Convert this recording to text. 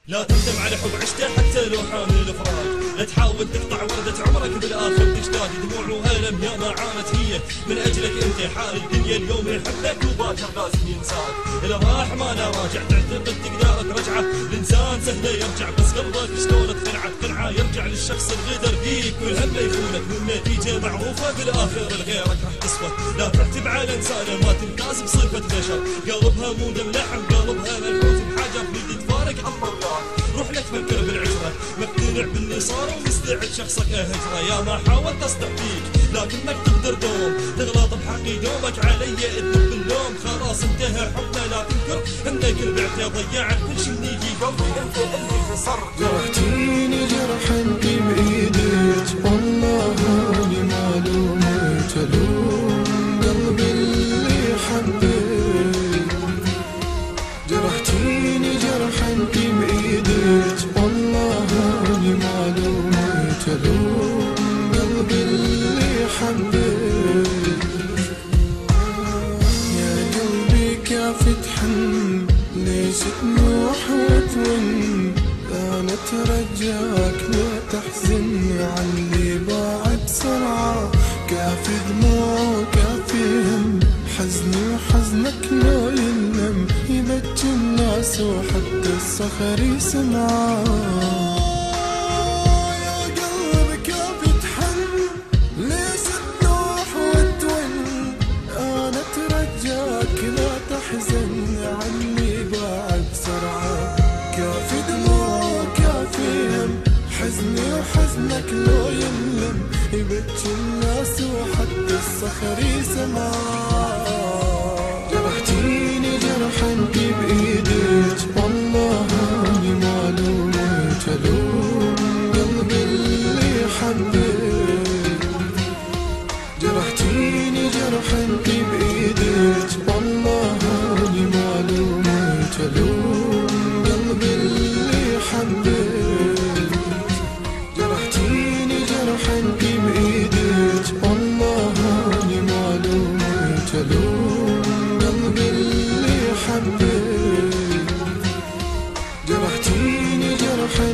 لا تندم على حب عشته حتى لو حامل الافراج، لا تحاول تقطع وردة عمرك بالاخر تشتاق، دموع وهلم يا ما عانت هي من اجلك انت، حال الدنيا اليوم يحبك وباكر لازم ينساك، اذا راح ما لا راجع تعتقد تقدر ترجعه، الانسان سهله يرجع بس قلبك شلون تقنعه يرجع للشخص الغدر فيك والهم يخونك، والنتيجه معروفه بالاخر لغيرك راح تسوى، لا تعتب على انسانه ما تمتاز بصفه بشر، قلبها مو دم لحم قلبها منحوت بحجر، بدي تفارق الله وياك روح لا تفكر بالعشره، مقتنع باللي صار ومستعد شخصك اهجره، يا ما حاولت اصدق فيك لكنك تقدر دوم تغلط بحقي دومك علي اذنب باللوم، خلاص انتهى حبنا لا تنكر انك بعته ضيعت كل شي من يجي قلبي انت اللي خسر، جرحتيني جرحا بايدك والله اني ما لومت الوم قلبي اللي حبك، جرحتيني جرحا بايدك والله اني ما لومت الوم قلبي اللي حبك، يا قلبي كافي تحن ليش تنوح وتون، أنا أترجاك لا تحزن عن اللي باع بسرعة، كافي دموع وكافي هم حزني وحزنك لو ينم، يبكي الناس وحتى الصخر يسمعه، يا قلبي كافي تحن ليش تنوح وتون، أنا أترجاك لا تحزن عن اللي باع بسرعة، كافي دموع كافي هم حزني وحزنك لو ينلم، يبكي الناس وحتى الصخر يسمع، جرحتيني جرحا بايدك والله اني ما لومت الوم قلبي اللي حبك، جرحتيني جرحا بايدك والله اني ما لومت الوم قلبي اللي حبك، جرحتيني جرحا بايدك والله اني ما لومت الوم قلبي اللي حبك، جرحتيني جرحا